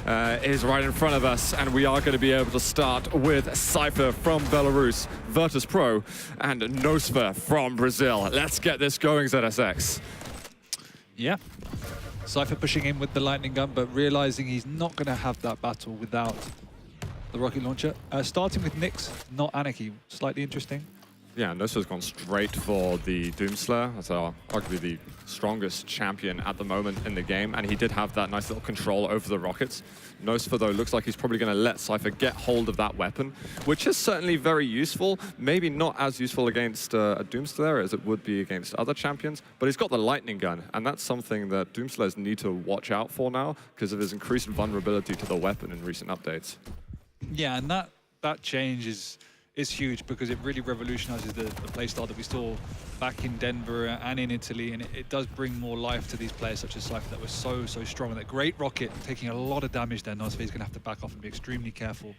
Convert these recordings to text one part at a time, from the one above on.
is right in front of us, and we are going to be able to start with cYpheR from Belarus, Virtus.pro, and nosfa from Brazil. Let's get this going, ZSX. Yeah. cYpheR pushing in with the lightning gun, but realizing he's not going to have that battle without the rocket launcher. Starting with Nyx, not Anarchy. Slightly interesting. Yeah, nosfa's gone straight for the Doomslayer. That's arguably the strongest champion at the moment in the game, and he did have that nice little control over the rockets. nosfa, though, looks like he's probably going to let cYpheR get hold of that weapon, which is certainly very useful. Maybe not as useful against a Doomslayer as it would be against other champions, but he's got the lightning gun, and that's something that Doomslayers need to watch out for now because of his increased vulnerability to the weapon in recent updates. Yeah, and that change is huge because it really revolutionizes the playstyle that we saw back in Denver and in Italy, and it does bring more life to these players such as cYpheR that was so strong. And that great rocket taking a lot of damage there. nosfa is going to have to back off and be extremely careful.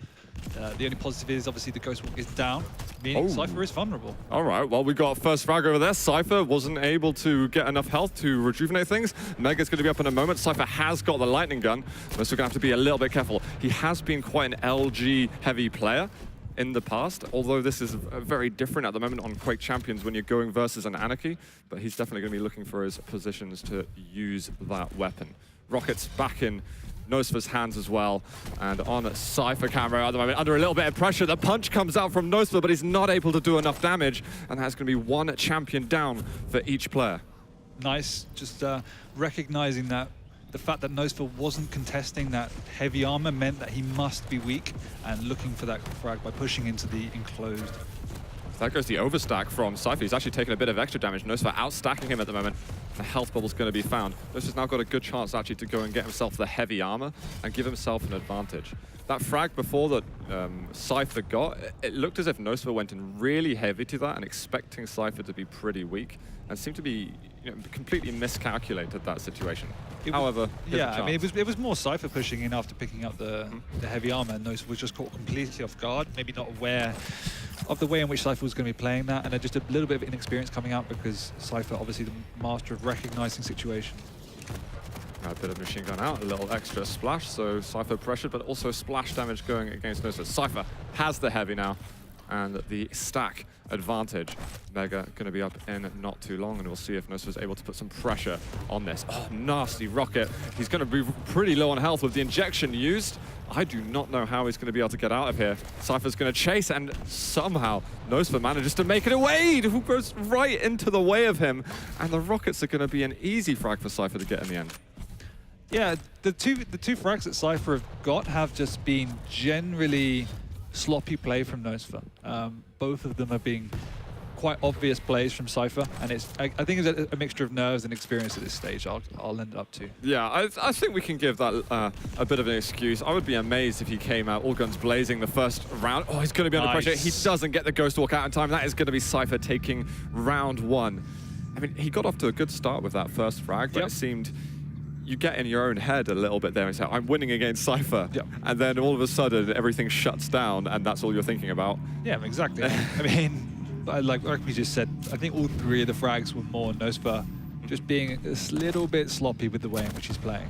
The only positive is obviously the Ghost Walk is down, meaning cYpheR is vulnerable. All right, well, we got first frag over there. cYpheR wasn't able to get enough health to rejuvenate things. Mega's going to be up in a moment. cYpheR has got the lightning gun, so we're going to have to be a little bit careful. He has been quite an LG heavy player in the past, although this is very different at the moment on Quake Champions when you're going versus an Anarchy, but he's definitely going to be looking for his positions to use that weapon. Rockets back in nosfa's hands as well, and on cYpheR camera at the moment, under a little bit of pressure. The punch comes out from nosfa, but he's not able to do enough damage, and that's going to be one champion down for each player. Nice, just recognizing that the fact that nosfa wasn't contesting that heavy armor meant that he must be weak, and looking for that frag by pushing into the enclosed. That goes the overstack from cYpheR. He's actually taking a bit of extra damage. nosfa outstacking him at the moment. The health bubble's going to be found. nosfa's now got a good chance actually to go and get himself the heavy armor and give himself an advantage. That frag before that cYpheR got, it looked as if nosfa went in really heavy to that and expecting cYpheR to be pretty weak, and seemed to be completely miscalculated that situation. However, yeah, I mean, it was more cYpheR pushing in after picking up the heavy armor, and nosfa was just caught completely off guard, maybe not aware of the way in which cYpheR was going to be playing that, and just a little bit of inexperience coming out because cYpheR, obviously the master of recognizing situations. A bit of machine gun out, a little extra splash, so cYpheR pressured, but also splash damage going against nosfa. cYpheR has the heavy now, and the stack advantage. Mega going to be up in not too long, and we'll see if nosfa is able to put some pressure on this. Oh, nasty rocket. He's going to be pretty low on health with the injection used. I do not know how he's going to be able to get out of here. cYpheR's going to chase, and somehow nosfa manages to make it away, who goes right into the way of him, and the rockets are going to be an easy frag for cYpheR to get in the end. Yeah, the two frags that cYpheR have got have just been generally sloppy play from nosfa. Both of them are being quite obvious plays from cYpheR, and I think it's a mixture of nerves and experience at this stage. I'll end up to. Yeah, I think we can give that a bit of an excuse. I would be amazed if he came out all guns blazing the first round. Oh, he's going to be under pressure. He doesn't get the Ghost Walk out in time. That is going to be cYpheR taking round one. I mean, he got off to a good start with that first frag, but it seemed you get in your own head a little bit there and say, I'm winning against cYpheR. Yep. And then all of a sudden, everything shuts down, and that's all you're thinking about. Yeah, exactly. I mean, like we just said, I think all three of the frags were more nosfa just being a little bit sloppy with the way in which he's playing.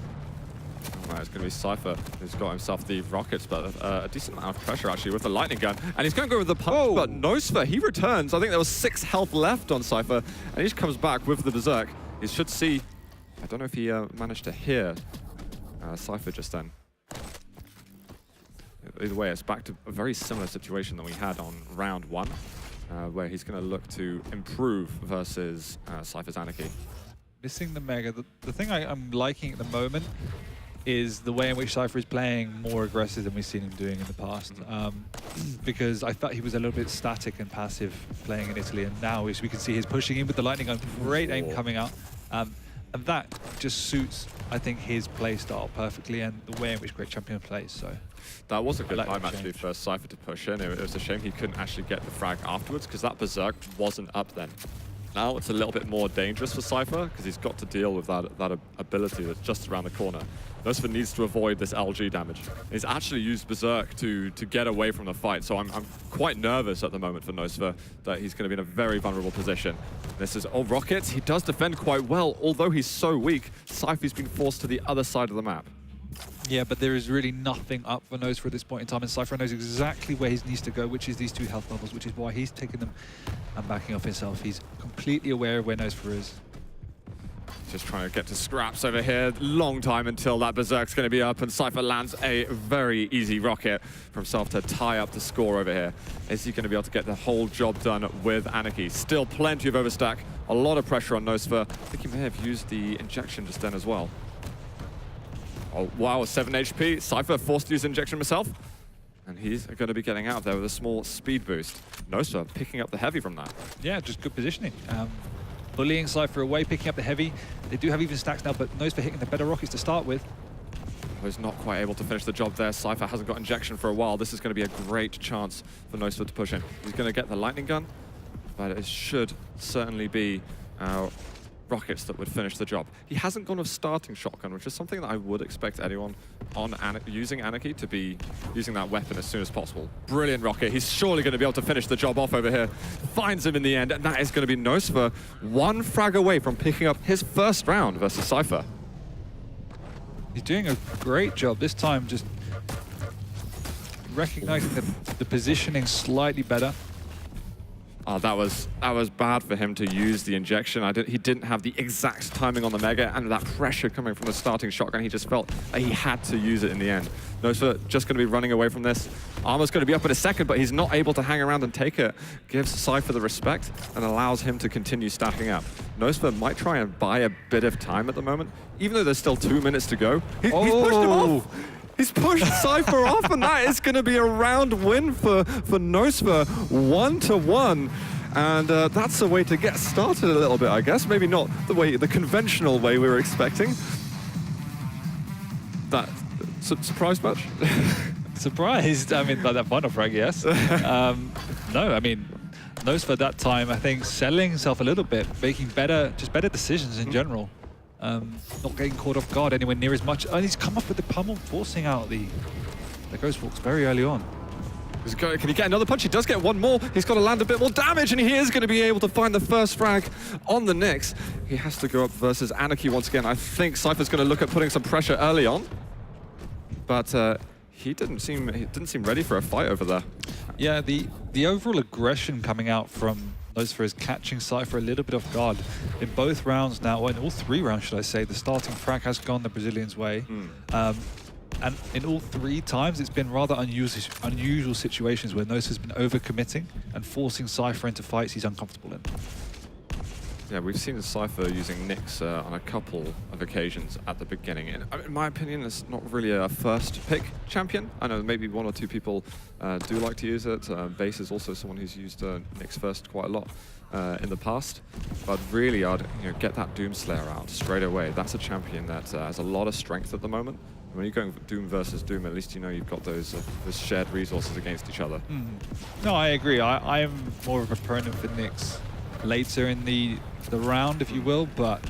Right, it's going to be cYpheR who's got himself the rockets, but a decent amount of pressure actually with the lightning gun. And he's going to go with the punch, but nosfa, he returns. I think there was 6 health left on cYpheR, and he just comes back with the berserk. He should see. I don't know if he managed to hear cYpheR just then. Either way, it's back to a very similar situation that we had on round 1, where he's going to look to improve versus cYpheR's Anarchy. Missing the Mega. The thing I'm liking at the moment is the way in which cYpheR is playing more aggressive than we've seen him doing in the past. Because I thought he was a little bit static and passive playing in Italy, and now we can see he's pushing in with the lightning gun. Great aim coming out. And that just suits, I think, his play style perfectly and the way in which Quake Champion plays. So that was a good time actually for cYpheR to push in. It was a shame he couldn't actually get the frag afterwards because that berserk wasn't up then. Now it's a little bit more dangerous for cYpheR because he's got to deal with that ability that's just around the corner. nosfa needs to avoid this LG damage. He's actually used berserk to get away from the fight, so I'm quite nervous at the moment for nosfa that he's going to be in a very vulnerable position. This is rockets. He does defend quite well, although he's so weak. cYpheR's been forced to the other side of the map. Yeah, but there is really nothing up for nosfa at this point in time, and cYpheR knows exactly where he needs to go, which is these 2 health bubbles, which is why he's taking them and backing off himself. He's completely aware of where nosfa is. Just trying to get to scraps over here. Long time until that Berserk's going to be up, and cYpheR lands a very easy rocket for himself to tie up the score over here. Is he going to be able to get the whole job done with Anarchy? Still plenty of overstack, a lot of pressure on nosfa. I think he may have used the injection just then as well. Oh, wow, 7 HP. cYpheR forced to use injection himself, and he's going to be getting out there with a small speed boost. nosfa picking up the heavy from that. Yeah, just good positioning. Bullying cYpheR away, picking up the heavy. They do have even stacks now, but nosfa hitting the better rockets to start with. He's not quite able to finish the job there. cYpheR hasn't got injection for a while. This is going to be a great chance for nosfa to push in. He's going to get the lightning gun, but it should certainly be rockets that would finish the job. He hasn't gone with starting shotgun, which is something that I would expect anyone on using Anarchy to be using that weapon as soon as possible. Brilliant rocket. He's surely going to be able to finish the job off over here. Finds him in the end, and that is going to be nosfa 1 frag away from picking up his first round versus cYpheR. He's doing a great job this time, just recognizing the positioning slightly better. Oh, that was bad for him to use the injection. He didn't have the exact timing on the Mega, and that pressure coming from the starting shotgun, he just felt that he had to use it in the end. nosfa just going to be running away from this. Armor's going to be up in a second, but he's not able to hang around and take it. Gives cYpheR the respect and allows him to continue stacking up. nosfa might try and buy a bit of time at the moment, even though there's still 2 minutes to go. He's pushed him off. He's pushed cYpheR off, and that is going to be a round win for nosfa, 1-1. And that's a way to get started a little bit, I guess. Maybe not the conventional way we were expecting. That surprised much? Surprised? I mean, by that final frag, yes. No, I mean, nosfa at that time, I think, selling himself a little bit, making better decisions in general. Not getting caught off guard anywhere near as much. And he's come up with the pummel, forcing out the Ghost Walks very early on. Can he get another punch? He does get one more. He's got to land a bit more damage, and he is going to be able to find the first frag on the Nyx. He has to go up versus Anarchy once again. I think cYpheR's going to look at putting some pressure early on, but he didn't seem ready for a fight over there. Yeah, the overall aggression coming out from nosfa is catching cYpheR a little bit off guard. In both rounds now, or in all 3 rounds, should I say, the starting frag has gone the Brazilian's way. And in all 3 times, it's been rather unusual situations where nosfa's been overcommitting and forcing cYpheR into fights he's uncomfortable in. Yeah, we've seen cYpheR using Nyx on a couple of occasions at the beginning. And in my opinion, it's not really a first pick champion. I know maybe 1 or 2 people do like to use it. Base is also someone who's used Nyx first quite a lot in the past. But really, I'd get that Doomslayer out straight away. That's a champion that has a lot of strength at the moment. When you're going Doom versus Doom, at least you've got those shared resources against each other. No, I agree. I'm more of a proponent for Nyx later in the round, if you will, but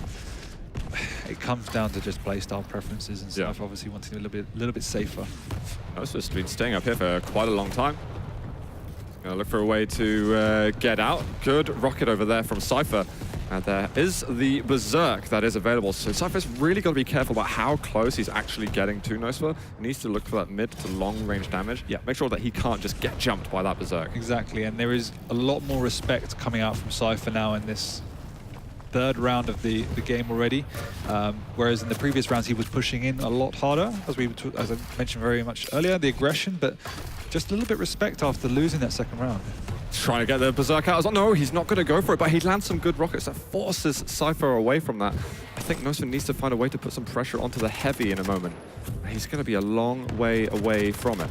it comes down to just playstyle preferences and stuff. Obviously, wanting a little bit safer. nosfa's been staying up here for quite a long time. Gonna look for a way to get out. Good rocket over there from cYpheR. And there is the Berserk that is available. So cYpheR's really got to be careful about how close he's actually getting to nosfa. He needs to look for that mid to long range damage. Yeah, make sure that he can't just get jumped by that Berserk. Exactly, and there is a lot more respect coming out from cYpheR now in this 3rd round of the game already. Whereas in the previous rounds, he was pushing in a lot harder, as I mentioned very much earlier, the aggression, but just a little bit respect after losing that 2nd round. Trying to get the Berserk out. No, he's not going to go for it, but he lands some good rockets that forces cYpheR away from that. I think nosfa needs to find a way to put some pressure onto the heavy in a moment. He's going to be a long way away from it.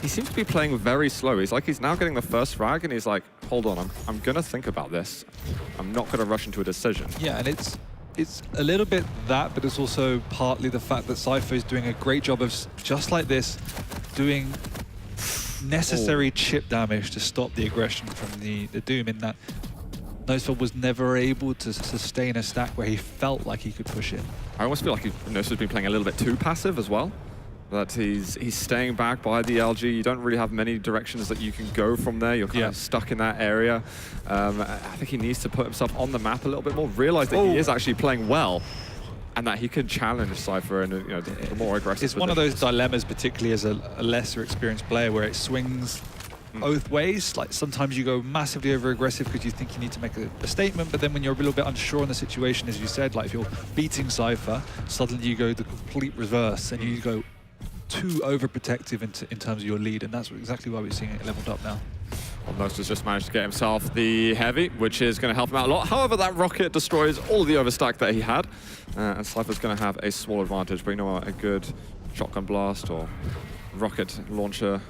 He seems to be playing very slow. He's like he's now getting the first frag, and he's like, hold on, I'm going to think about this. I'm not going to rush into a decision. Yeah, and it's a little bit that, but it's also partly the fact that cYpheR is doing a great job of, just like this, doing necessary chip damage to stop the aggression from the Doom, in that nosfa was never able to sustain a stack where he felt like he could push in. I almost feel like nosfa's been playing a little bit too passive as well. That he's staying back by the LG. You don't really have many directions that you can go from there. You're kind of stuck in that area. I think he needs to put himself on the map a little bit more, realize that he is actually playing well. and that he can challenge cYpheR and the more aggressive. It's one of those dilemmas, particularly as a lesser experienced player, where it swings both ways. Like sometimes you go massively over aggressive because you think you need to make a statement, but then when you're a little bit unsure in the situation, as you said, like if you're beating cYpheR, suddenly you go the complete reverse and you go too overprotective in terms of your lead, and that's exactly why we're seeing it leveled up now. Well, nosfa's just managed to get himself the heavy, which is going to help him out a lot. However, that rocket destroys all the overstack that he had, and cYpheR's going to have a small advantage. But you know what, a good shotgun blast or rocket launcher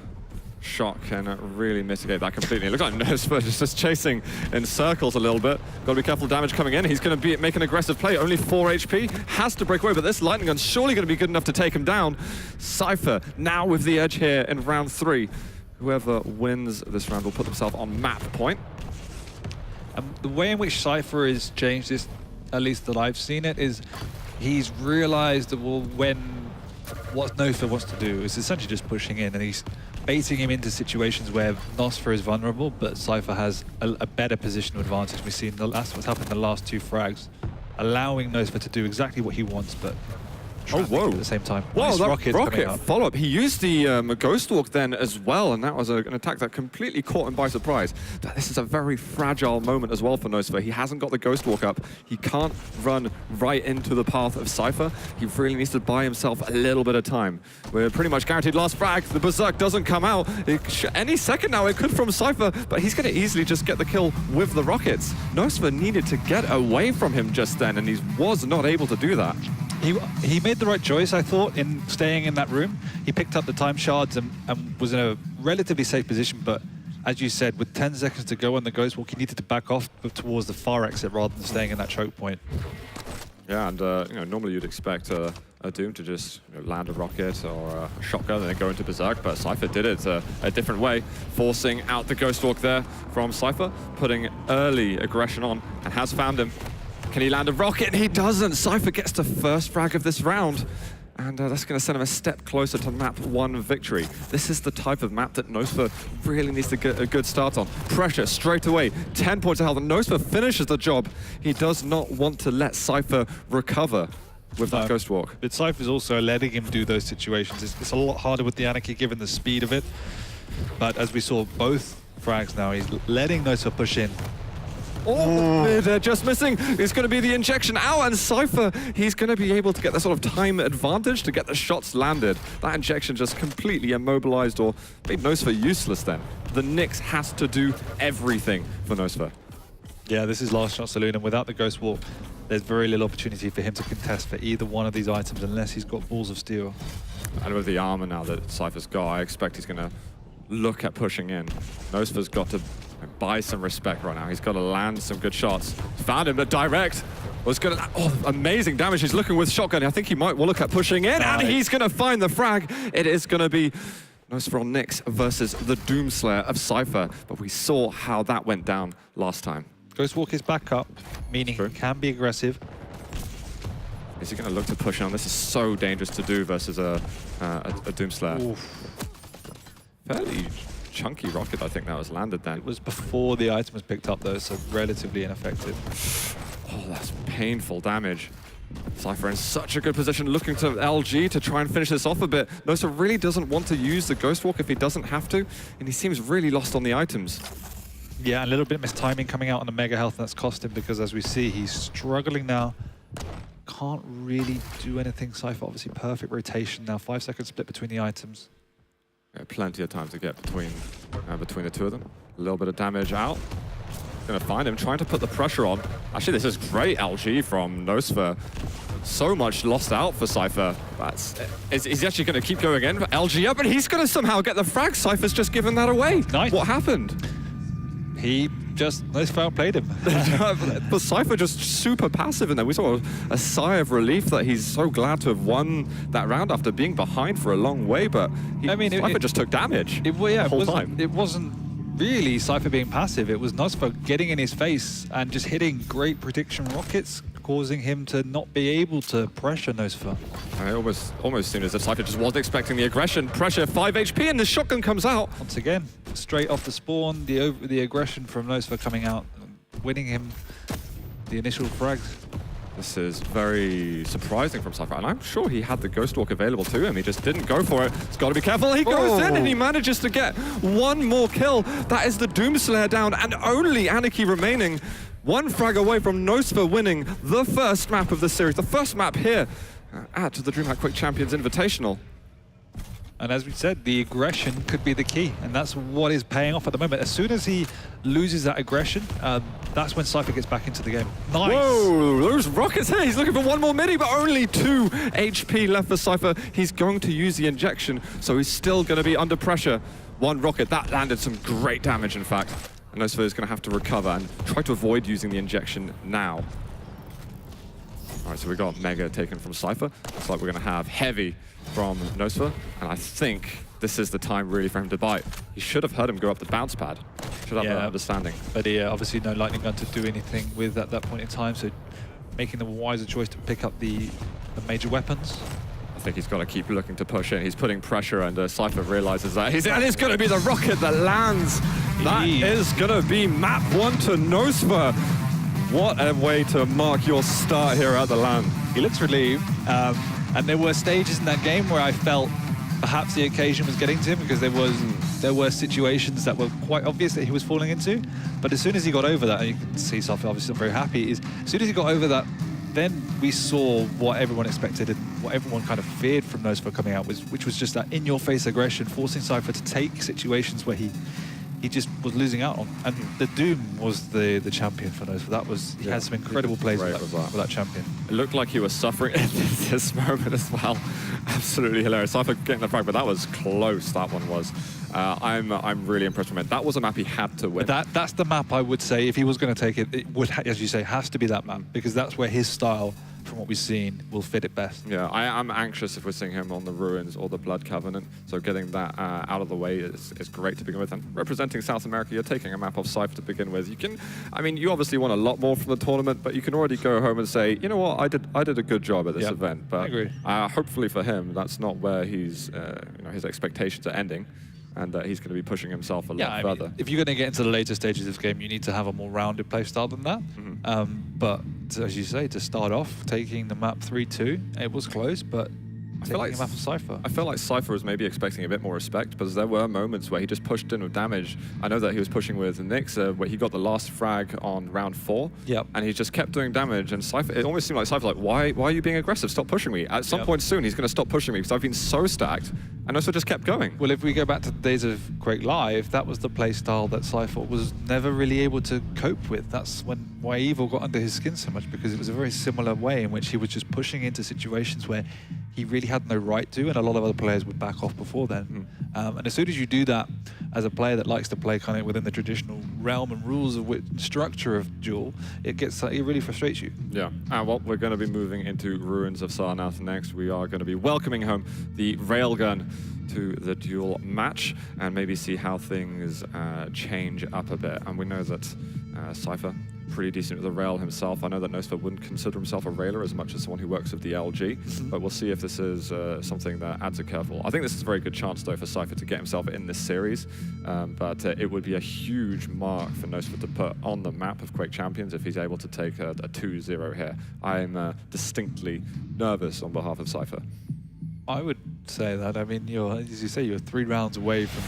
shot can really mitigate that completely. It looks like nosfa is just chasing in circles a little bit. Got to be careful, damage coming in. He's going to make an aggressive play. Only 4 HP, has to break away, but this lightning gun's surely going to be good enough to take him down. cYpheR now with the edge here in round 3. Whoever wins this round will put themselves on map point. The way in which cYpheR has changed this, at least that I've seen it, is he's realized that, well, what nosfa wants to do is essentially just pushing in, and he's baiting him into situations where nosfa is vulnerable, but cYpheR has a better positional advantage. We've seen that's what's happened in the last 2 frags, allowing nosfa to do exactly what he wants, but whoa! At the same time. Whoa, Nice that rocket follow-up. He used the Ghost Walk then as well, and that was an attack that completely caught him by surprise. But this is a very fragile moment as well for nosfa. He hasn't got the Ghost Walk up. He can't run right into the path of cYpheR. He really needs to buy himself a little bit of time. We're pretty much guaranteed last frag. The Berserk doesn't come out. Any second now, it could from cYpheR, but he's going to easily just get the kill with the rockets. nosfa needed to get away from him just then, and he was not able to do that. He made the right choice, I thought, in staying in that room. He picked up the time shards and was in a relatively safe position, but as you said, with 10 seconds to go on the Ghost Walk, he needed to back off towards the far exit rather than staying in that choke point. Yeah, and normally you'd expect a Doom to just land a rocket or a shotgun and then go into Berserk, but cYpheR did it a different way, forcing out the Ghost Walk there from cYpheR, putting early aggression on, and has found him. Can he land a rocket? He doesn't. cYpheR gets the first frag of this round, and that's going to send him a step closer to map 1 victory. This is the type of map that nosfa really needs to get a good start on. Pressure straight away, 10 points of health, and nosfa finishes the job. He does not want to let cYpheR recover with that Ghost Walk. But cYpheR's also letting him do those situations. It's a lot harder with the Anarchy given the speed of it, but as we saw both frags now, he's letting nosfa push in. Oh, they're just missing. It's going to be the injection out, and cYpheR, he's going to be able to get the sort of time advantage to get the shots landed. That injection just completely immobilized or made nosfa useless then. The Nyx has to do everything for nosfa. Yeah, this is last shot saloon, and without the Ghost Walk, there's very little opportunity for him to contest for either one of these items unless he's got balls of steel. And with the armor now that cYpheR's got, I expect he's going to look at pushing in. nosfa's got to buy some respect right now. He's got to land some good shots. Found him, but direct was going to... Oh, amazing damage. He's looking with shotgun. I think he might look at pushing in, and he's going to find the frag. It is going to be nosfa on Nyx versus the Doomslayer of cYpheR, but we saw how that went down last time. Ghost Walk is back up, meaning he can be aggressive. Is he going to look to push on? This is so dangerous to do versus a Doomslayer. Oof. Fairly chunky rocket, I think, that was landed then. It was before the item was picked up, though, so relatively ineffective. Oh, that's painful damage. cYpheR in such a good position, looking to LG to try and finish this off a bit. nosfa really doesn't want to use the Ghost Walk if he doesn't have to, and he seems really lost on the items. Yeah, a little bit mistiming coming out on the mega health, and that's cost him because, as we see, he's struggling now. Can't really do anything. cYpheR, obviously, perfect rotation now. 5 seconds split between the items. Yeah, plenty of time to get between the two of them. A little bit of damage out. Gonna find him, trying to put the pressure on. Actually, this is great LG from nosfa. So much lost out for cYpheR. Is he actually gonna keep going in? LG up, and he's gonna somehow get the frag. cYpheR's just given that away. Nice. What happened? He just, nosfa outplayed him. But cYpheR just super passive in there. We saw a sigh of relief that he's so glad to have won that round after being behind for a long way, but cYpheR just took damage the whole time. It wasn't really cYpheR being passive. It was nosfa getting in his face and just hitting great prediction rockets, causing him to not be able to pressure nosfa. I almost seemed as if cYpheR just wasn't expecting the aggression. Pressure, 5 HP, and the shotgun comes out. Once again, straight off the spawn, the aggression from nosfa coming out, winning him the initial frags. This is very surprising from cYpheR, and I'm sure he had the Ghost Walk available to him. He just didn't go for it. He's got to be careful. He goes in and he manages to get one more kill. That is the Doomslayer down, and only Anarchy remaining. One frag away from nosfa winning the first map of the series, the first map here at the DreamHack Quake Champions Invitational. And as we said, the aggression could be the key, and that's what is paying off at the moment. As soon as he loses that aggression, that's when cYpheR gets back into the game. Nice! Whoa, those rockets here. He's looking for one more midi, but only 2 HP left for cYpheR. He's going to use the injection, so he's still going to be under pressure. One rocket, that landed some great damage, in fact. And nosfa is going to have to recover and try to avoid using the injection now. All right, so we got Mega taken from cYpheR. Looks like we're going to have Heavy from nosfa, and I think this is the time really for him to bite. He should have heard him go up the bounce pad. Should have that understanding. But obviously no lightning gun to do anything with at that point in time, so making the wiser choice to pick up the major weapons. I think he's got to keep looking to push in. He's putting pressure, and cYpheR realizes that. And it's going to be the rocket that lands. That is going to be map 1 to nosfa. What a way to mark your start here at the LAN. He looks relieved. And there were stages in that game where I felt perhaps the occasion was getting to him, because there were situations that were quite obvious that he was falling into. But as soon as he got over that, and you can see cYpheR obviously not very happy, as soon as he got over that, then we saw what everyone expected and what everyone kind of feared from nosfa coming out, which was just that in-your-face aggression, forcing cYpheR to take situations where he just was losing out on. And the Doom was the champion for nosfa. That was, he had some incredible plays with that champion. It looked like he was suffering in this moment as well. Absolutely hilarious. cYpheR getting the frag, but that was close, that one was. I'm really impressed with him. That was a map he had to win. That's the map I would say, if he was going to take it, it would, as you say, has to be that map, because that's where his style, from what we've seen, will fit it best. Yeah, I'm anxious if we're seeing him on the Ruins or the Blood Covenant, so getting that out of the way is great to begin with. And representing South America, you're taking a map off cYpheR to begin with. You can, I mean, you obviously want a lot more from the tournament, but you can already go home and say, you know what, I did a good job at this event. But I agree. Hopefully for him, that's not where he's, his expectations are ending, and he's going to be pushing himself a lot further. Mean, if you're going to get into the later stages of this game, you need to have a more rounded play style than that. But as you say, to start off, taking the map 3-2, it was close, but I feel like cYpheR. I feel like cYpheR was maybe expecting a bit more respect, because there were moments where he just pushed in with damage. I know that he was pushing with Nyx, where he got the last frag on round 4, and he just kept doing damage. And cYpheR, it almost seemed like cYpheR, like, why are you being aggressive? Stop pushing me. At some point soon, he's going to stop pushing me, because I've been so stacked. And also just kept going. Well, if we go back to the days of Quake Live, that was the play style that cYpheR was never really able to cope with. That's why Evil got under his skin so much, because it was a very similar way in which he was just pushing into situations where he really had no right to, and a lot of other players would back off before then. And as soon as you do that, as a player that likes to play kind of within the traditional realm and rules of structure of Duel, it really frustrates you. Yeah, well, we're going to be moving into Ruins of Sarnath next. We are going to be welcoming home the Railgun to the Duel match, and maybe see how things change up a bit. And we know that cYpheR, pretty decent with the rail himself. I know that nosfa wouldn't consider himself a railer as much as someone who works with the LG, but we'll see if this is something that adds a curveball. I think this is a very good chance, though, for cYpheR to get himself in this series, but it would be a huge mark for nosfa to put on the map of Quake Champions if he's able to take a 2-0 here. I'm distinctly nervous on behalf of cYpheR. I would say that. I mean, as you say, you're 3 rounds away from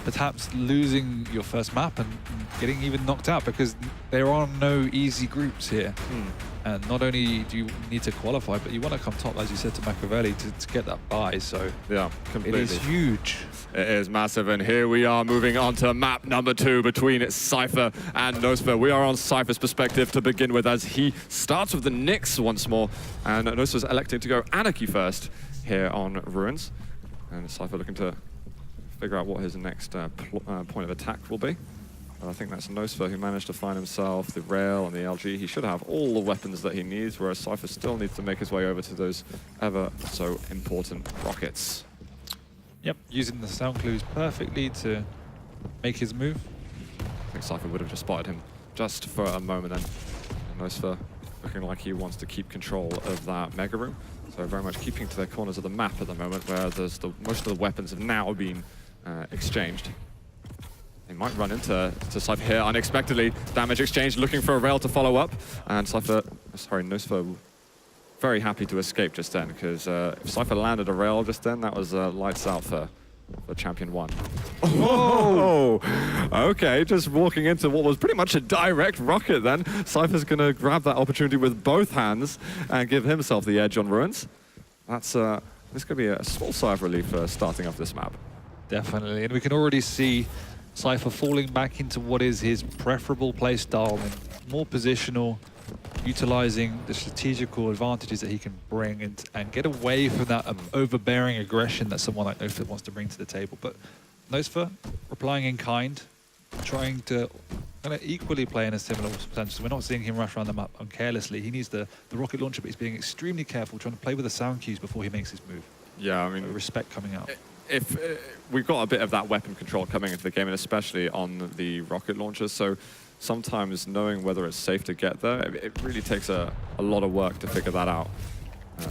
perhaps losing your first map and getting even knocked out, because there are no easy groups here. And not only do you need to qualify, but you want to come top, as you said, to Machiavelli to get that bye. So yeah, completely. It is huge. It is massive, and here we are moving on to map number 2 between cYpheR and nosfa. We are on cYpheR's perspective to begin with, as he starts with the Nyx once more, and nosfa's electing to go Anarchy first here on Ruins, and cYpheR looking to figure out what his next point of attack will be. But I think that's nosfa who managed to find himself the rail and the LG. He should have all the weapons that he needs, whereas cYpheR still needs to make his way over to those ever so important rockets. Yep, using the sound clues perfectly to make his move. I think cYpheR would have just spotted him just for a moment then. And nosfa looking like he wants to keep control of that mega room. So very much keeping to their corners of the map at the moment, where most of the weapons have now been exchanged. I He might run into cYpheR here unexpectedly. Damage exchange, looking for a rail to follow up. And nosfa very happy to escape just then, because if cYpheR landed a rail just then, that was lights out for Champion 1. Oh! Okay, just walking into what was pretty much a direct rocket then. cYpheR's going to grab that opportunity with both hands and give himself the edge on Ruins. This is going to be a small sigh of relief for starting off this map. Definitely, and we can already see cYpheR falling back into what is his preferable play style, and more positional, utilizing the strategical advantages that he can bring and get away from that overbearing aggression that someone like nosfa wants to bring to the table. But nosfa replying in kind, trying to kind of equally play in a similar sense. We're not seeing him rush around the map carelessly. He needs the rocket launcher, but he's being extremely careful, trying to play with the sound cues before he makes his move. Yeah, I mean, respect coming out. If we've got a bit of that weapon control coming into the game, and especially on the rocket launchers, so sometimes knowing whether it's safe to get there, it really takes a lot of work to figure that out.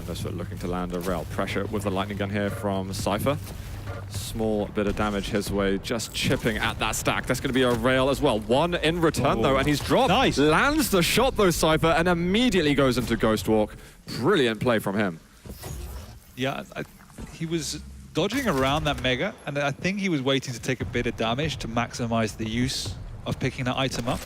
nosfa looking to land a rail. Pressure with the lightning gun here from cYpheR. Small bit of damage his way, just chipping at that stack. That's going to be a rail as well. One in return, though, and he's dropped. Nice. Lands the shot, though, cYpheR, and immediately goes into Ghost Walk. Brilliant play from him. Yeah, he was dodging around that Mega, and I think he was waiting to take a bit of damage to maximize the use of picking that item up.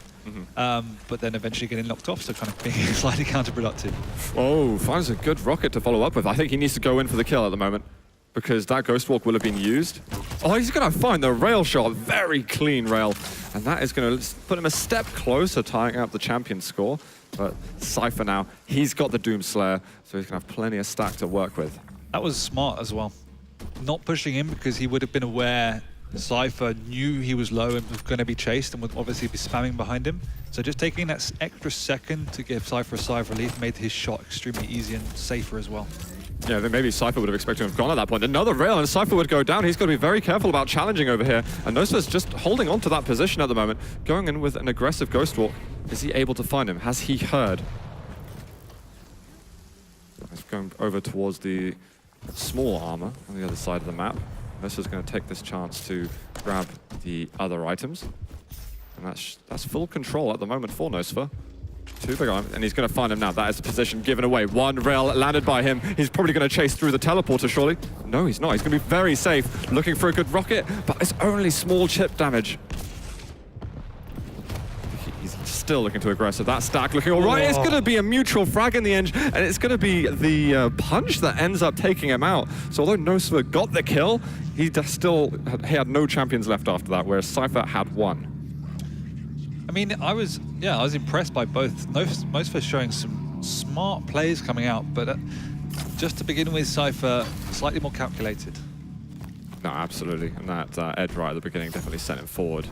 But then eventually getting knocked off, so kind of being slightly counterproductive. Oh, finds a good rocket to follow up with. I think he needs to go in for the kill at the moment, because that Ghost Walk will have been used. Oh, he's going to find the rail shot. Very clean rail. And that is going to put him a step closer, tying up the champion score. But cYpheR now, he's got the Doom Slayer, so he's going to have plenty of stack to work with. That was smart as well. Not pushing him, because he would have been aware cYpheR knew he was low and was going to be chased and would obviously be spamming behind him. So just taking that extra second to give cYpheR a sigh of relief made his shot extremely easy and safer as well. Yeah, then maybe cYpheR would have expected to have gone at that point. Another rail and cYpheR would go down. He's got to be very careful about challenging over here. And nosfa's just holding on to that position at the moment, going in with an aggressive Ghost Walk. Is he able to find him? Has he heard? He's going over towards the small armor on the other side of the map. nosfa's going to take this chance to grab the other items. And that's full control at the moment for nosfa. Too big on him, and he's going to find him now. That is the position given away. One rail landed by him. He's probably going to chase through the teleporter, surely. No, he's not. He's going to be very safe, looking for a good rocket, but it's only small chip damage. He's still looking too aggressive. That stack looking all right. It's going to be a mutual frag in the end, and it's going to be the punch that ends up taking him out. So although nosfa got the kill, he had no champions left after that, whereas cYpheR had one. I mean, I was impressed by both. nosfa showing some smart plays coming out, but just to begin with, cYpheR slightly more calculated. No, absolutely, and that edge right at the beginning definitely sent him forward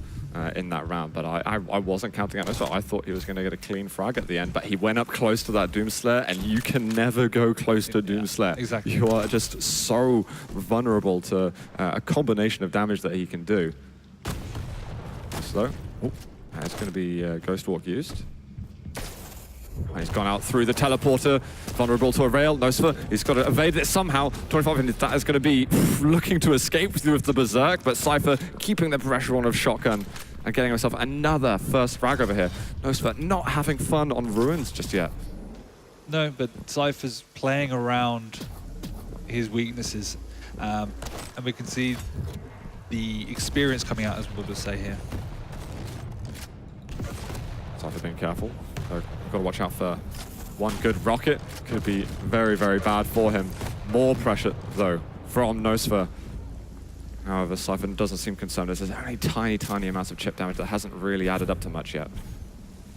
in that round. But I wasn't counting out nosfa. I thought he was going to get a clean frag at the end, but he went up close to that Doom Slayer, and you can never go close to Doom Slayer. Exactly. You are just so vulnerable to a combination of damage that he can do. Slow. It's going to be Ghost Walk used. He's gone out through the teleporter, vulnerable to a rail. nosfa, he's got to evade it somehow. 25 minutes, that is going to be looking to escape with the Berserk, but cYpheR keeping the pressure on of Shotgun and getting himself another first frag over here. nosfa not having fun on Ruins just yet. No, but cYpheR's playing around his weaknesses, and we can see the experience coming out, as we would say here. cYpheR being careful. So we've got to watch out for one good rocket. Could be very, very bad for him. More pressure, though, from nosfa. However, cYpheR doesn't seem concerned. There's only tiny amounts of chip damage that hasn't really added up to much yet.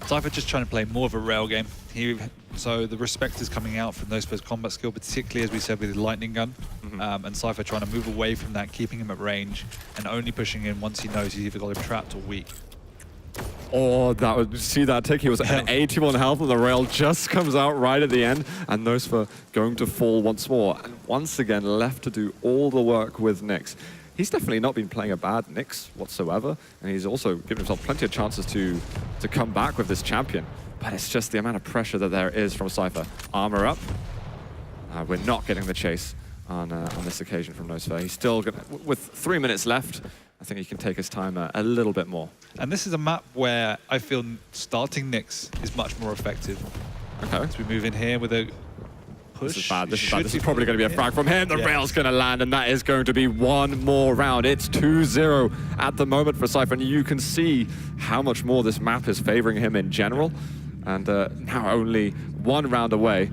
cYpheR just trying to play more of a rail game. So the respect is coming out from nosfa's combat skill, particularly, as we said, with his lightning gun. And cYpheR trying to move away from that, keeping him at range, and only pushing in once he knows he's either got him trapped or weak. Oh, see that tick? He was at 81 health and the rail just comes out right at the end, and nosfa going to fall once more. And once again, left to do all the work with Nyx. He's definitely not been playing a bad Nyx whatsoever, and he's also given himself plenty of chances to come back with this champion. But it's just the amount of pressure that there is from cYpheR. Armor up. We're not getting the chase on this occasion from nosfa. He's still gonna, with 3 minutes left, I think he can take his time a little bit more. And this is a map where I feel starting Nyx is much more effective. Okay. So we move in here with a push. This is bad. This is bad. This is probably going to be a frag from him. The rail's going to land, and that is going to be one more round. It's 2-0 at the moment for cYpheR, and you can see how much more this map is favoring him in general. And now only one round away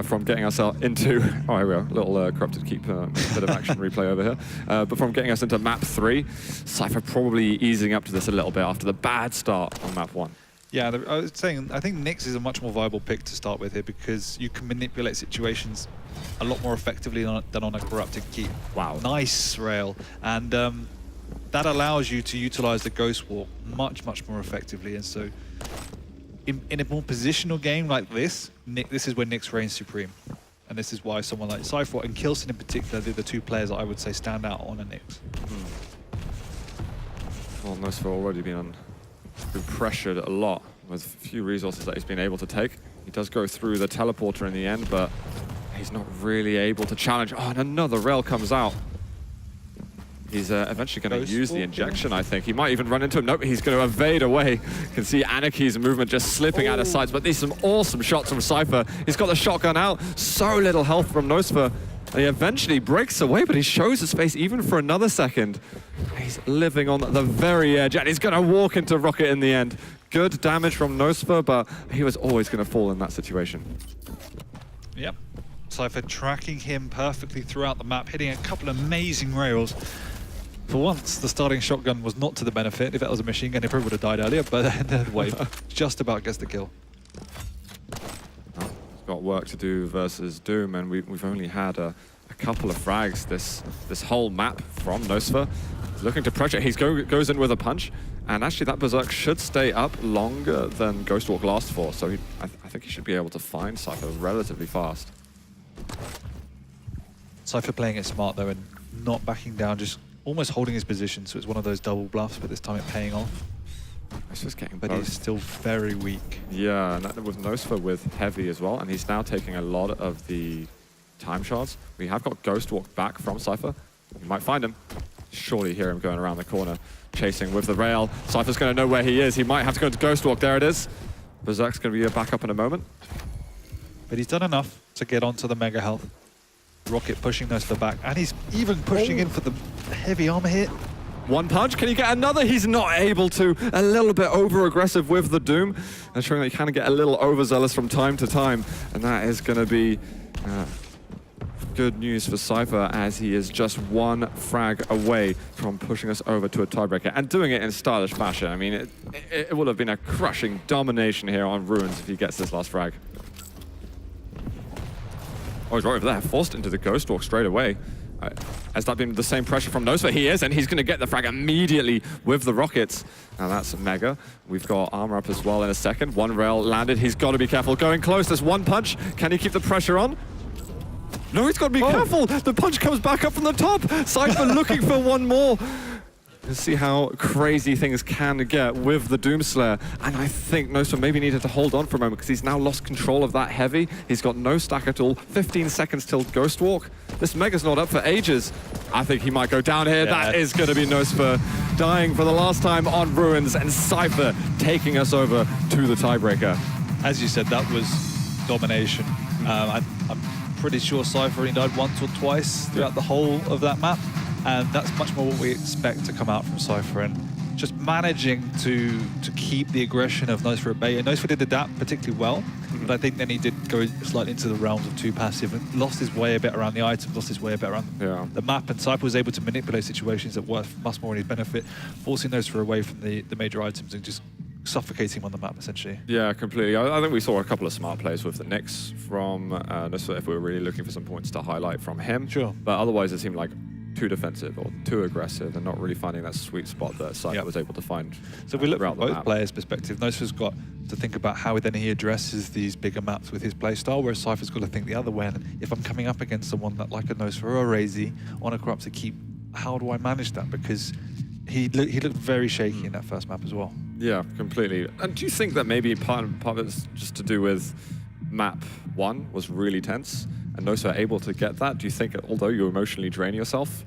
from getting ourselves into, oh, here we are, a little corrupted keep, bit of action replay over here. But from getting us into map 3, cYpheR probably easing up to this a little bit after the bad start on map 1. Yeah, I was saying, I think Nyx is a much more viable pick to start with here because you can manipulate situations a lot more effectively than on a corrupted keep. Wow. Nice rail. And that allows you to utilize the Ghost Walk much, much more effectively. And so in a more positional game like this, this is where Nyx reigns supreme. And this is why someone like cYpheR and Kilson in particular, they're the two players that I would say stand out on a Nyx. Well, nosfa already been pressured a lot with few resources that he's been able to take. He does go through the teleporter in the end, but he's not really able to challenge. Oh, and another rail comes out. He's eventually going to use the injection, I think. He might even run into him. Nope, he's going to evade away. You can see Anarchy's movement just slipping out of sight, but these are some awesome shots from cYpheR. He's got the shotgun out. So little health from nosfa. And he eventually breaks away, but he shows his face even for another second. He's living on the very edge, and he's going to walk into Rocket in the end. Good damage from nosfa, but he was always going to fall in that situation. Yep. cYpheR tracking him perfectly throughout the map, hitting a couple of amazing rails. For once, the starting shotgun was not to the benefit. If that was a machine gun, he probably would have died earlier, but the wave just about gets the kill. He's got work to do versus Doom, and we've only had a couple of frags this whole map from nosfa. He's looking to pressure. He goes in with a punch, and actually that Berserk should stay up longer than Ghost Walk lasts for, so I think he should be able to find cYpheR relatively fast. cYpheR playing it smart though and not backing down, just almost holding his position, so it's one of those double bluffs, but this time it paying off. It's just getting but both. He's still very weak. Yeah, and that with nosfa with heavy as well, and he's now taking a lot of the time shards. We have got Ghost Walk back from cYpheR. You might find him. Surely hear him going around the corner, chasing with the rail. cYpheR's going to know where he is. He might have to go into Ghost Walk. There it is. Berserk's going to be back up in a moment. But he's done enough to get onto the mega health. Rocket pushing nosfa back, and he's even pushing in for the heavy armor hit. One punch, can he get another? He's not able to. A little bit over-aggressive with the Doom, and showing that he can get a little overzealous from time to time, and that is going to be good news for cYpheR, as he is just one frag away from pushing us over to a tiebreaker, and doing it in stylish fashion. I mean, it would have been a crushing domination here on Ruins if he gets this last frag. Oh, he's right over there, forced into the Ghost Walk straight away. Has that been the same pressure from nosfa? He is, and he's going to get the frag immediately with the rockets. Now that's mega. We've got armor up as well in a second. One rail landed. He's got to be careful. Going close. There's one punch. Can he keep the pressure on? No, he's got to be careful. The punch comes back up from the top. cYpheR looking for one more. Let's see how crazy things can get with the Doomslayer. And I think nosfa maybe needed to hold on for a moment because he's now lost control of that heavy. He's got no stack at all. 15 seconds till Ghost Walk. This Mega's not up for ages. I think he might go down here. Yeah. That is going to be nosfa dying for the last time on Ruins, and cYpheR taking us over to the tiebreaker. As you said, that was domination. I'm pretty sure cYpheR only died once or twice throughout the whole of that map. And that's much more what we expect to come out from cYpheR, and just managing to keep the aggression of nosfa at bay. And nosfa did adapt particularly well, but I think then he did go slightly into the realms of too passive and lost his way a bit around the items, lost his way a bit around the map, and cYpheR was able to manipulate situations that were much more in his benefit, forcing nosfa away from the major items and just suffocating him on the map, essentially. Yeah, completely. I think we saw a couple of smart plays with the Nyx from nosfa if we were really looking for some points to highlight from him. Sure. But otherwise it seemed like too defensive or too aggressive and not really finding that sweet spot that cYpheR was able to find. So if we look from both players' perspective, nosfa's got to think about how then he addresses these bigger maps with his playstyle, whereas cYpheR's got to think the other way. And if I'm coming up against someone that like a nosfa or a Razy on a corrupted keep, how do I manage that? Because he looked very shaky in that first map as well. Yeah, completely. And do you think that maybe part of it's just to do with map 1 was really tense, and nosfa able to get that? Do you think, although you emotionally drain yourself,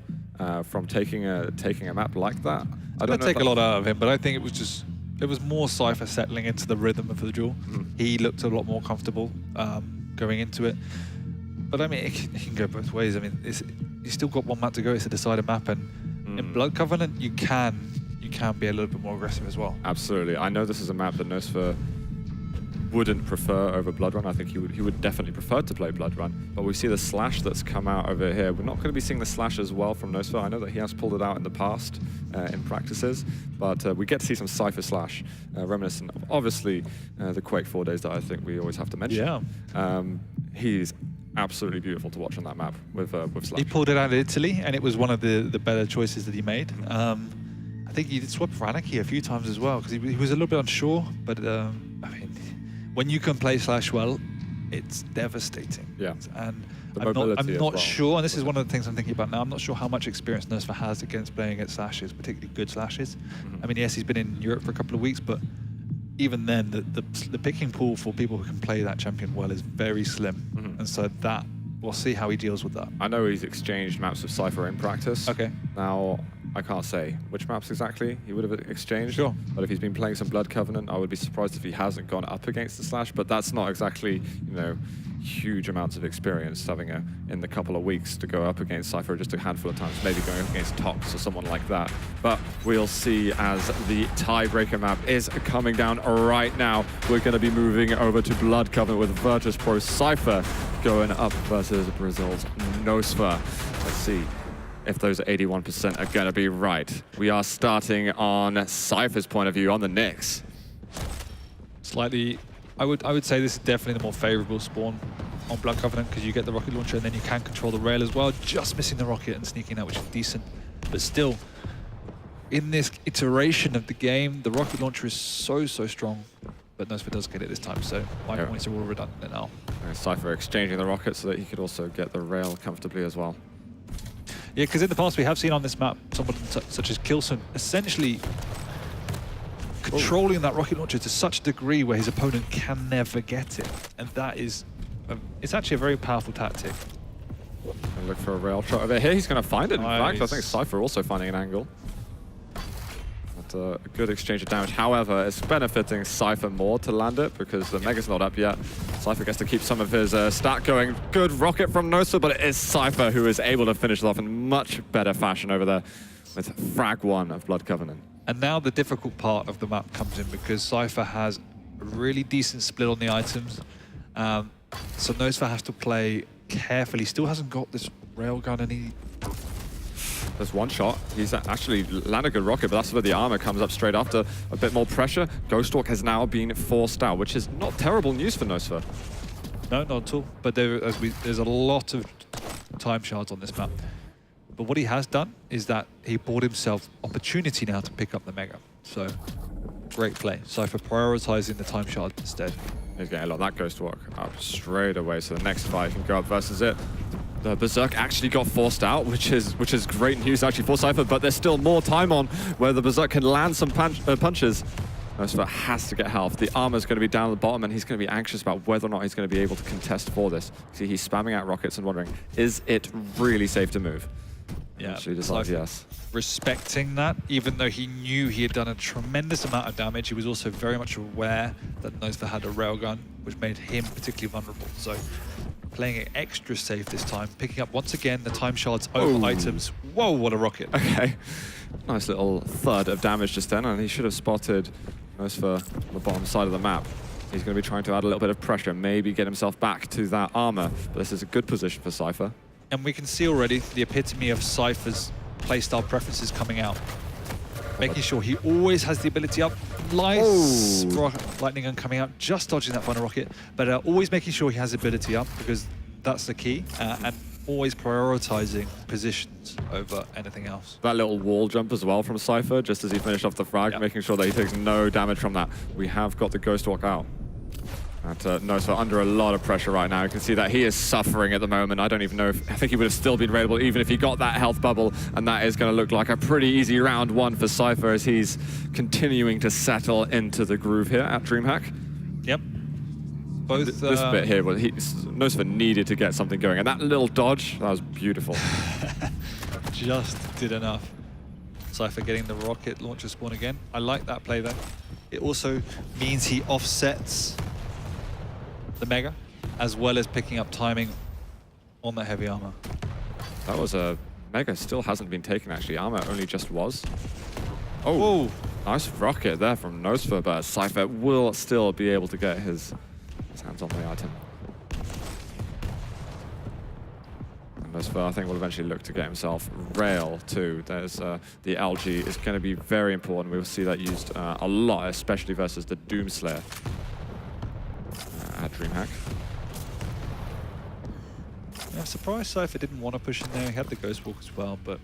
from taking a map like that. I It's don't going to take a know lot out of him, but I think it was more cYpheR settling into the rhythm of the duel. He looked a lot more comfortable going into it. But I mean, it can go both ways. I mean, you still got one map to go. It's a decided map, and in Blood Covenant, you can be a little bit more aggressive as well. Absolutely. I know this is a map that nosfa wouldn't prefer over Blood Run. I think he would definitely prefer to play Blood Run. But we see the slash that's come out over here. We're not going to be seeing the slash as well from nosfa. I know that he has pulled it out in the past in practices, but we get to see some cYpheR slash, reminiscent of obviously the Quake 4 days that I think we always have to mention. Yeah. He's absolutely beautiful to watch on that map with slash. He pulled it out of Italy, and it was one of the better choices that he made. I think he did swap for Anarchy a few times as well, because he was a little bit unsure, but I mean, when you can play slash well, it's devastating. Yeah. And I'm not sure, and this is one of the things I'm thinking about now, I'm not sure how much experience nosfa has against playing against slashes, particularly good slashes. I mean, yes, he's been in Europe for a couple of weeks, but even then, the picking pool for people who can play that champion well is very slim. And so that, we'll see how he deals with that. I know he's exchanged maps with cYpheR in practice. Okay. Now, I can't say which maps exactly he would have exchanged. Sure. But if he's been playing some Blood Covenant, I would be surprised if he hasn't gone up against the slash. But that's not exactly, you know, huge amounts of experience having in the couple of weeks to go up against cYpheR just a handful of times, maybe going up against Tox or someone like that. But we'll see as the tiebreaker map is coming down right now. We're going to be moving over to Blood Covenant with Virtus Pro cYpheR going up versus Brazil's nosfa. Let's see if those 81% are going to be right. We are starting on cYpheR's point of view on the Nyx. Slightly, I would say this is definitely the more favorable spawn on Blood Covenant, because you get the rocket launcher and then you can control the rail as well, just missing the rocket and sneaking out, which is decent. But still, in this iteration of the game, the rocket launcher is so strong, but nosfa does get it this time, so 5 points are all redundant now. cYpheR exchanging the rocket so that he could also get the rail comfortably as well. Yeah, because in the past we have seen on this map someone such as Kilson essentially controlling that rocket launcher to such a degree where his opponent can never get it. And that is, it's actually a very powerful tactic. And look for a rail shot over here. He's going to find it. In fact, I think cYpheR also finding an angle. But a good exchange of damage. However, it's benefiting cYpheR more to land it because the Mega's not up yet. cYpheR gets to keep some of his stat going. Good rocket from nosfa, but it is cYpheR who is able to finish it off in much better fashion over there with frag 1 of Blood Covenant. And now the difficult part of the map comes in, because cYpheR has a really decent split on the items. So nosfa has to play carefully. Still hasn't got this railgun, and there's one shot. He's actually landed a good rocket, but that's where the armor comes up straight after. A bit more pressure. Ghostwalk has now been forced out, which is not terrible news for nosfa. No, not at all. But there's a lot of time shards on this map. But what he has done is that he bought himself opportunity now to pick up the Mega. So, great play. cYpheR prioritizing the time shard instead. He's getting a lot of that Ghostwalk up straight away, so the next fight can go up versus it. The Berserk actually got forced out, which is great news actually for cYpheR, but there's still more time on where the Berserk can land some punches. nosfa has to get health. The armor's going to be down at the bottom, and he's going to be anxious about whether or not he's going to be able to contest for this. See, he's spamming out rockets and wondering, is it really safe to move? Yeah, actually decides yes. Respecting that, even though he knew he had done a tremendous amount of damage, he was also very much aware that nosfa had a railgun, which made him particularly vulnerable. So, playing it extra safe this time, picking up once again the time shards over items. Whoa, what a rocket. Okay, nice little thud of damage just then, and he should have spotted nosfa on the bottom side of the map. He's going to be trying to add a little bit of pressure, maybe get himself back to that armor, but this is a good position for cYpheR. And we can see already the epitome of cYpheR's playstyle preferences coming out. Making sure he always has the ability up. Nice lightning gun coming out, just dodging that final rocket, but always making sure he has the ability up, because that's the key, and always prioritizing positions over anything else. That little wall jump as well from cYpheR, just as he finished off the frag, making sure that he takes no damage from that. We have got the Ghostwalk out. And nosfa under a lot of pressure right now. You can see that he is suffering at the moment. I don't even know if, I think he would have still been raidable even if he got that health bubble, and that is going to look like a pretty easy round 1 for cYpheR as he's continuing to settle into the groove here at DreamHack. Yep. Both this bit here, nosfa needed to get something going, and that little dodge, that was beautiful. just did enough. cYpheR getting the rocket launcher spawn again. I like that play though. It also means he offsets the Mega, as well as picking up timing on that heavy armor. That was a Mega still hasn't been taken actually. Armor only just was. Oh, whoa. Nice rocket there from nosfa, but cYpheR will still be able to get his hands on the item. And nosfa, I think, will eventually look to get himself rail too. There's the LG is going to be very important. We will see that used a lot, especially versus the Doomslayer at DreamHack. Yeah, I'm surprised cYpheR didn't want to push in there. He had the Ghost Walk as well, but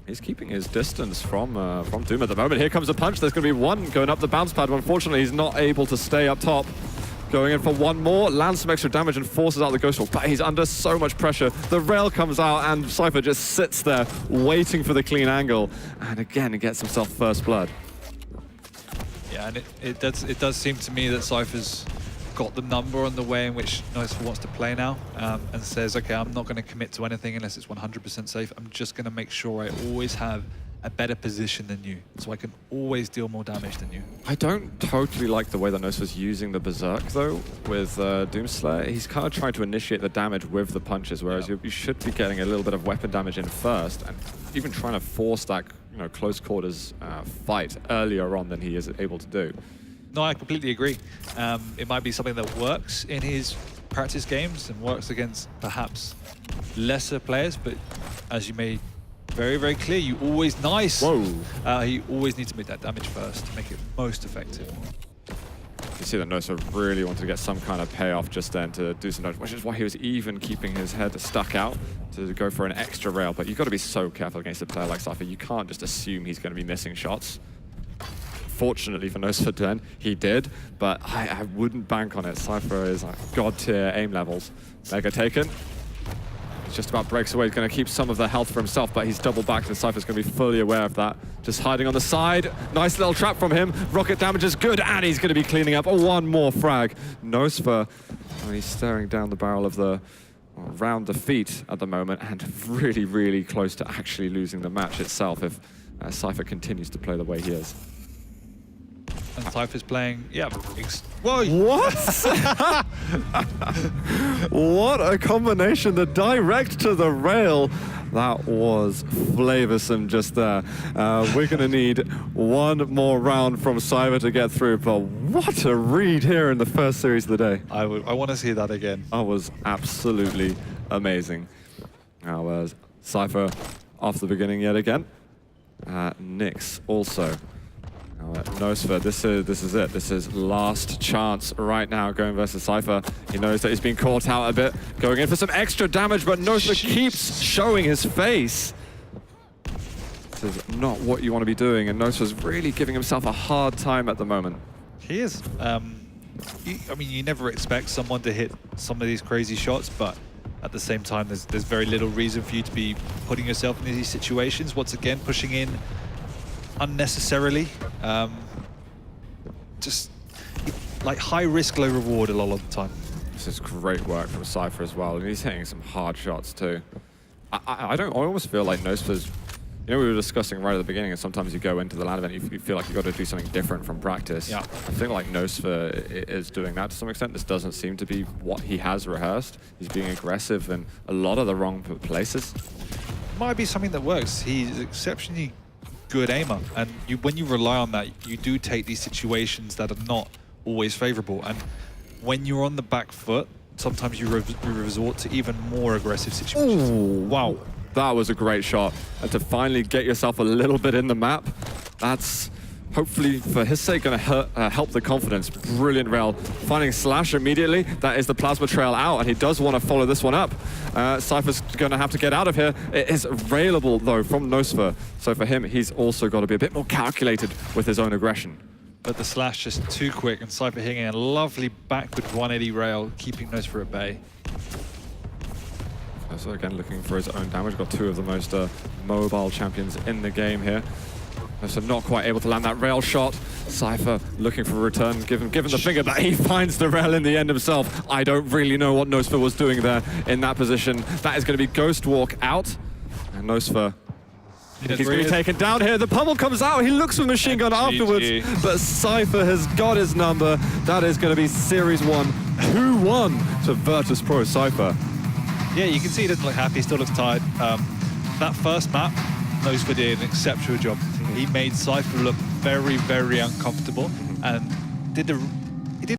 he's keeping his distance from Doom at the moment. Here comes a punch. There's going to be one going up the bounce pad. Unfortunately, he's not able to stay up top. Going in for one more, lands some extra damage and forces out the Ghost Walk, but he's under so much pressure. The rail comes out and cYpheR just sits there waiting for the clean angle. And again, he gets himself first blood. yeah, and it does seem to me that cYpheR's got the number on the way in which nosfa wants to play now, and says, okay, I'm not going to commit to anything unless it's 100% safe. I'm just going to make sure I always have a better position than you, so I can always deal more damage than you. I don't totally like the way that nosfa's using the Berserk, though, with Doomslayer. He's kind of trying to initiate the damage with the punches, whereas you should be getting a little bit of weapon damage in first, and even trying to force that close quarters fight earlier on than he is able to do. No, I completely agree. It might be something that works in his practice games and works against perhaps lesser players, but as you made very, very clear, you always, you always need to make that damage first to make it most effective. You see that nosfa really wanted to get some kind of payoff just then to do some damage, which is why he was even keeping his head stuck out to go for an extra rail. But you've got to be so careful against a player like cYpheR. You can't just assume he's going to be missing shots. Fortunately for nosfa then, he did, but I wouldn't bank on it. cYpheR is like god tier aim levels. Mega taken. He's just about breaks away. He's going to keep some of the health for himself, but he's double backed and cYpheR's going to be fully aware of that. Just hiding on the side. Nice little trap from him. Rocket damage is good, and he's going to be cleaning up one more frag. nosfa, he's staring down the barrel of the round the feet at the moment, and really, really close to actually losing the match itself if cYpheR continues to play the way he is. And cYpheR's playing, yeah. Whoa! What? What a combination! The direct to the rail. That was flavoursome just there. We're going to need one more round from cYpheR to get through, but what a read here in the first series of the day. I want to see that again. That was absolutely amazing. Now, cYpheR off the beginning yet again. Nyx also. nosfa, this is it. This is last chance right now going versus cYpheR. He knows that he's been caught out a bit, going in for some extra damage, but nosfa keeps showing his face. This is not what you want to be doing, and nosfa's really giving himself a hard time at the moment. He is. I mean, you never expect someone to hit some of these crazy shots, but at the same time, there's very little reason for you to be putting yourself in these situations. Once again, pushing in unnecessarily. Just like high risk, low reward a lot of the time. This is great work from cYpheR as well, and he's hitting some hard shots too. I almost feel like nosfa's, we were discussing right at the beginning, and sometimes you go into the LAN event, you feel like you've got to do something different from practice. Yeah. I think like nosfa is doing that to some extent. This doesn't seem to be what he has rehearsed. He's being aggressive in a lot of the wrong places. Might be something that works. He's exceptionally good aimer, and when you rely on that, you do take these situations that are not always favorable, and when you're on the back foot, sometimes you resort to even more aggressive situations. Ooh, wow, that was a great shot, and to finally get yourself a little bit in the map, that's hopefully for his sake going to help the confidence. Brilliant rail, finding Slash immediately. That is the plasma trail out, and he does want to follow this one up. cYpheR's going to have to get out of here. It is railable though from nosfa, so for him, he's also got to be a bit more calculated with his own aggression. But the Slash just too quick, and cYpheR hitting a lovely backward 180 rail, keeping nosfa at bay. So again, looking for his own damage. Got two of the most mobile champions in the game here. So not quite able to land that rail shot. cYpheR looking for a return, given the finger, but he finds the rail in the end himself. I don't really know what nosfa was doing there in that position. That is going to be Ghost Walk out. And nosfa He's going to be taken down here. The pummel comes out. He looks for machine gun afterwards, but cYpheR has got his number. That is going to be Series 1, 2-1 to Virtus.pro cYpheR. Yeah, you can see he doesn't look happy. He still looks tired. That first map, nosfa did an exceptional job. He made cYpheR look very, very uncomfortable and did the